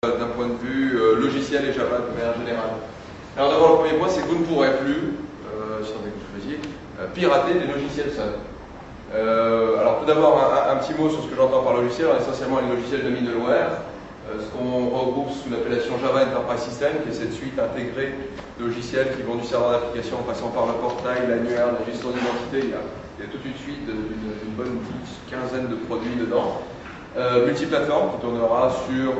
d'un point de vue logiciel et Java de manière générale. Alors d'abord, le premier point, c'est que vous ne pourrez plus, si on est que vous choisiez, pirater des logiciels Sun. Alors tout d'abord, un petit mot sur ce que j'entends par logiciel. Alors, essentiellement, les logiciels de middleware, ce qu'on regroupe sous l'appellation Java Enterprise System, qui est cette suite intégrée de logiciels qui vont du serveur d'application en passant par le portail, l'annuaire, la gestion d'identité. Il y a toute une suite d'une bonne quinzaine de produits dedans. Multiplateforme qui tournera sur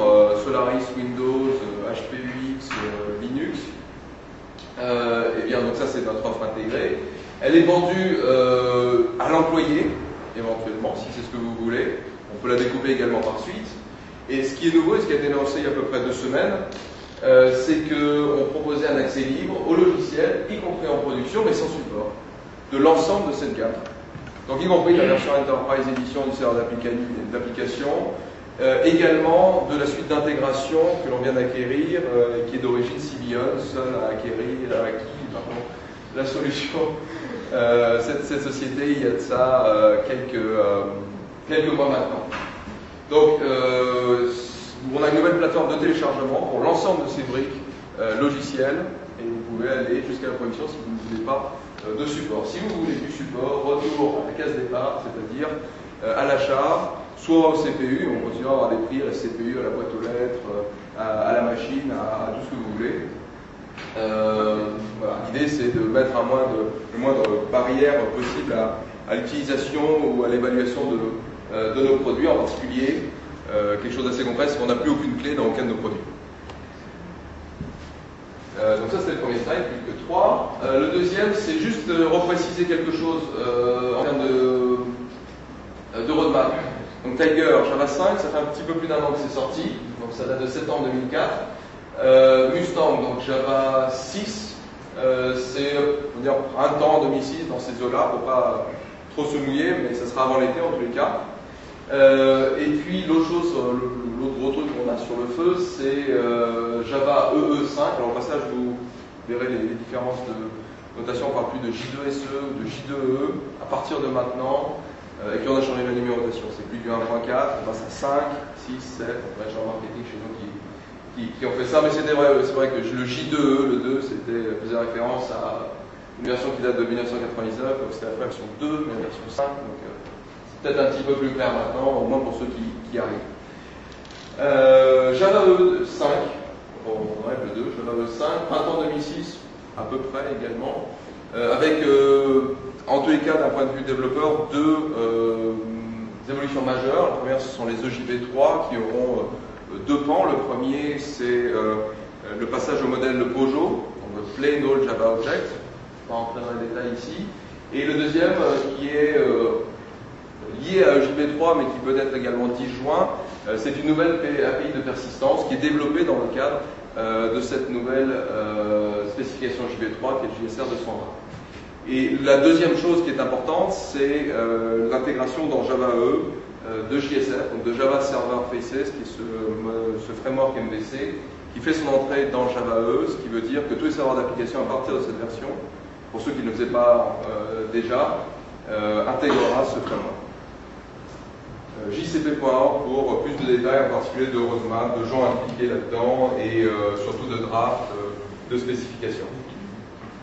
Solaris, Windows, HP UX, Linux. Et bien donc ça c'est notre offre intégrée. Elle est vendue à l'employé éventuellement si c'est ce que vous voulez. On peut la découper également par suite. Et ce qui est nouveau et ce qui a été lancé il y a à peu près 2 semaines, c'est qu'on proposait un accès libre au logiciel, y compris en production mais sans support, de l'ensemble de cette gamme. Donc y compris la version Enterprise Edition du serveur d'application, également de la suite d'intégration que l'on vient d'acquérir, qui est d'origine Symbian. Sun a acquis la solution, cette société, il y a de ça quelques mois maintenant. Donc on a une nouvelle plateforme de téléchargement pour l'ensemble de ces briques logicielles, et vous pouvez aller jusqu'à la production si vous ne voulez pas de support. Si vous voulez du support, retour à la case départ, c'est-à-dire à l'achat, soit au CPU, on continuera à avoir des prix à la CPU, à la boîte aux lettres, à la machine, à tout ce que vous voulez. Voilà. L'idée c'est de mettre le moindre barrière possible à l'utilisation ou à l'évaluation de nos produits, en particulier quelque chose d'assez concret, c'est qu'on n'a plus aucune clé dans aucun de nos produits. Donc ça c'est le premier slide, plus que 3. Le deuxième, c'est juste repréciser quelque chose en termes de roadmap. Donc Tiger, Java 5, ça fait un petit peu plus d'1 an que c'est sorti, donc ça date de septembre 2004. Mustang, donc Java 6, c'est on va dire printemps 2006 dans ces eaux-là, pour pas trop se mouiller, mais ça sera avant l'été en tous les cas. Et puis l'autre chose, l'autre gros truc qu'on a sur le feu, c'est Java EE5. Alors au passage, vous verrez les différences de notation. On parle plus de J2SE ou de J2EE à partir de maintenant. Et puis on a changé la numérotation. C'est plus du 1.4, on passe à 5, 6, 7. On va Java Marketing chez nous qui ont fait ça. Mais c'était vrai, c'est vrai que le J2EE, le 2, faisait référence à une version qui date de 1999. Donc c'était la version 2, mais la version 5. Donc, peut-être un petit peu plus clair maintenant, au moins pour ceux qui arrivent. Java E5, on enlève le 2, Java E5, printemps 2006, à peu près également, avec, en tous les cas, d'un point de vue développeur, 2 évolutions majeures. La première, ce sont les EJB3 qui auront 2 pans. Le premier, c'est le passage au modèle de Pojo, donc le Plain Old Java Object, on va rentrer dans les détails ici. Et le deuxième, qui est lié à EJB3 mais qui peut être également disjoint, c'est une nouvelle API de persistance qui est développée dans le cadre de cette nouvelle spécification EJB3 qui est le JSR 220. Et la deuxième chose qui est importante, c'est l'intégration dans Java E de JSF, donc de Java Server Faces, qui est ce framework MVC qui fait son entrée dans Java E, ce qui veut dire que tous les serveurs d'application à partir de cette version, pour ceux qui ne le faisaient pas déjà, intégrera ce framework. jcp.org pour plus de détails, en particulier de roadmap, de gens impliqués là-dedans et surtout de draft, de spécifications.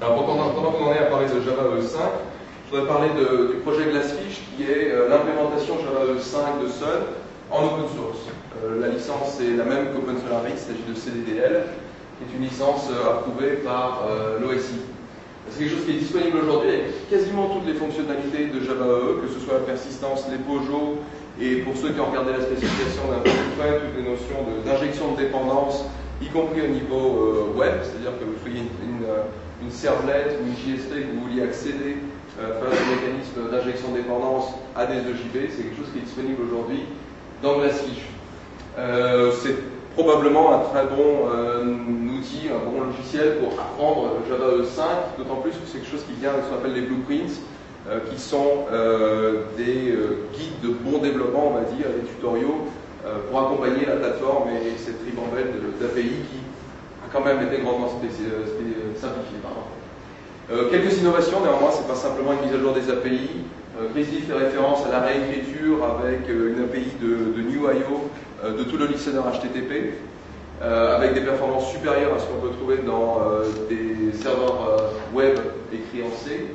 Alors pendant qu'on en est à parler de Java E5, je voudrais parler du projet Glassfish qui est l'implémentation Java E5 de Sun en open source. La licence est la même qu'OpenSolaris, il s'agit de CDDL, qui est une licence approuvée par l'OSI. C'est quelque chose qui est disponible aujourd'hui avec quasiment toutes les fonctionnalités de Java E, que ce soit la persistance, les POJO, et pour ceux qui ont regardé la spécification d'un peu plus près, toutes les notions d'injection de dépendance, y compris au niveau web, c'est-à-dire que vous soyez une servlette ou une JSP que vous vouliez accéder face au mécanisme d'injection de dépendance à des EJB, c'est quelque chose qui est disponible aujourd'hui dans Glassfish. C'est probablement un très bon outil, un bon logiciel pour apprendre Java E5, d'autant plus que c'est quelque chose qui vient de ce qu'on appelle les blueprints, qui sont des guides de bon développement, on va dire, des tutoriaux pour accompagner la plateforme et cette ribambelle d'API qui a quand même été grandement simplifiée. Quelques innovations, néanmoins, c'est pas simplement une mise à jour des API. Grizzly fait référence à la réécriture avec une API de NewIO de tout le listener HTTP. avec des performances supérieures à ce qu'on peut trouver dans des serveurs web écrits en C.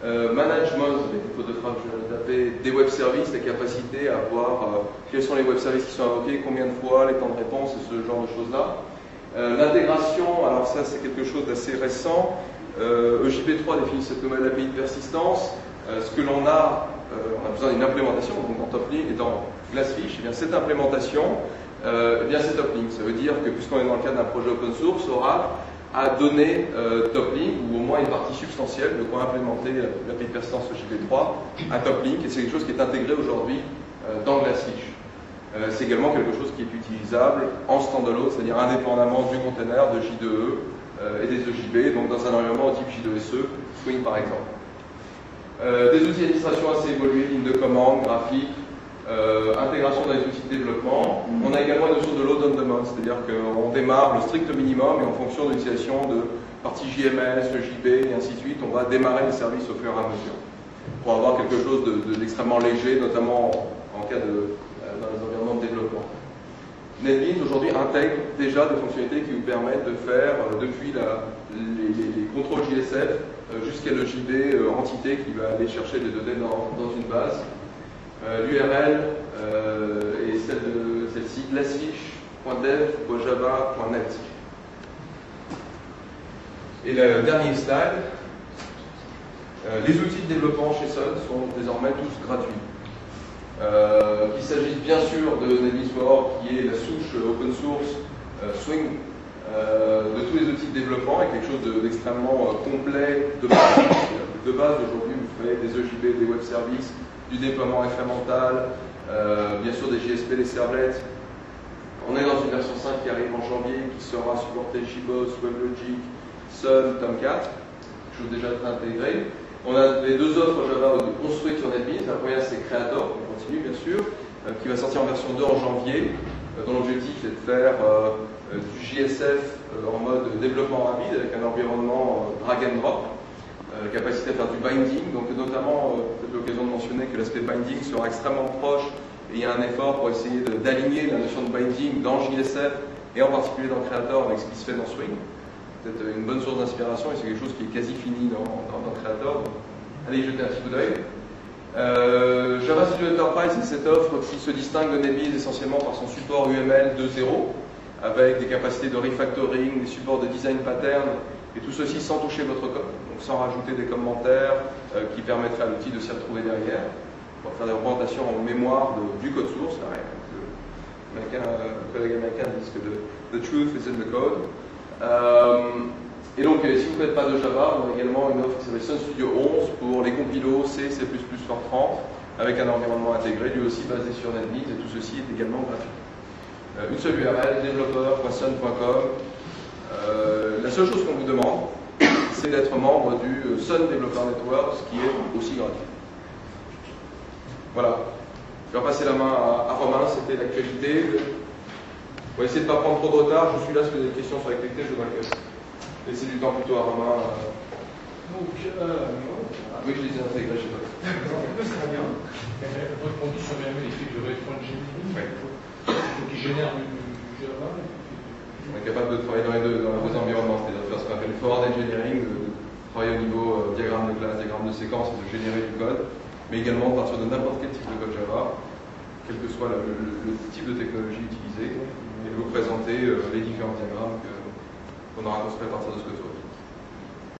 Management, avec une faute de frappe, je vais taper, des web services, la capacité à voir quels sont les web services qui sont invoqués, combien de fois, les temps de réponse et ce genre de choses-là. L'intégration, alors ça c'est quelque chose d'assez récent. EJB3 définit cette nouvelle API de persistance. Ce que l'on a, on a besoin d'une implémentation, donc dans Toplink et dans Glassfish, et bien cette implémentation, eh bien c'est Toplink. Ça veut dire que puisqu'on est dans le cadre d'un projet open source, Oracle a donné Toplink, ou au moins une partie substantielle, de quoi implémenter l'API de persistance EJB3 à Toplink, et c'est quelque chose qui est intégré aujourd'hui dans Glassfish. C'est également quelque chose qui est utilisable en standalone, c'est-à-dire indépendamment du container, de J2E et des EJB, donc dans un environnement au type J2SE, Swing par exemple. Des outils d'administration assez évolués, lignes de commande, graphiques, intégration dans les outils de développement. On a également une notion de load on demand, c'est-à-dire qu'on démarre le strict minimum et en fonction de l'utilisation de parties JMS, JB et ainsi de suite, on va démarrer les services au fur et à mesure pour avoir quelque chose d'extrêmement léger, notamment en cas dans les environnements de développement. NetBeans aujourd'hui intègre déjà des fonctionnalités qui vous permettent de faire depuis les contrôles JSF jusqu'à le JB entité qui va aller chercher des données dans une base. L'URL est celle-ci, glassfish.dev.java.net. Et le dernier slide, les outils de développement chez Sun sont désormais tous gratuits. Il s'agit bien sûr de NetBeans, qui est la souche open source Swing de tous les outils de développement, et quelque chose d'extrêmement complet de base. Aujourd'hui, vous ferez des EJB, des web services, du déploiement incrémental, bien sûr des JSP, des servlets. On est dans une version 5 qui arrive en janvier, qui sera supportée JBoss, WebLogic, Sun, Tomcat, quelque chose déjà intégré. On a les deux offres Java construites sur NetBeans. La première c'est Creator, on continue bien sûr, qui va sortir en version 2 en janvier, dont l'objectif est de faire du JSF en mode développement rapide avec un environnement drag and drop, capacité à faire du binding, donc notamment peut-être l'occasion de mentionner que l'aspect binding sera extrêmement proche et il y a un effort pour essayer d'aligner la notion de binding dans JSF et en particulier dans Creator avec ce qui se fait dans Swing. Peut-être une bonne source d'inspiration et c'est quelque chose qui est quasi fini dans Creator. Donc, allez y jeter un petit coup d'œil. Java Studio Enterprise, c'est cette offre qui se distingue de NetBeans essentiellement par son support UML 2.0 avec des capacités de refactoring, des supports de design pattern et tout ceci sans toucher votre code, donc sans rajouter des commentaires qui permettraient à l'outil de s'y retrouver derrière pour faire des représentations en mémoire du code source. Le collègue américain dit que the truth is in the code. Et donc, si vous ne faites pas de Java, on a également une offre qui s'appelle Sun Studio 11 pour les compilos C, C++, Fortran, avec un environnement intégré, lui aussi basé sur NetBeans, et tout ceci est également gratuit. Une seule URL, developer.sun.com. La seule chose qu'on vous demande, c'est d'être membre du Sun Developer Network, ce qui est aussi gratuit. Voilà. Je vais passer la main à Romain, c'était l'actualité. On va essayer de ne pas prendre trop de retard. Je suis là, si vous avez des questions sur l'actualité, je dois laisser du temps plutôt à Romain. Donc, oui, je les ai intégrés, je sais pas. C'est très bien. Votre condition même les fils de rétro-engineering, qui génèrent du Java. On est capable de travailler dans les deux environnements, c'est-à-dire de faire ce qu'on appelle le forward engineering, de travailler au niveau diagramme de classe, diagramme de séquence, et de générer du code, mais également de partir de n'importe quel type de code Java, quel que soit le type de technologie utilisée, et de vous présenter les différents diagrammes qu'on aura construits à partir de ce code source.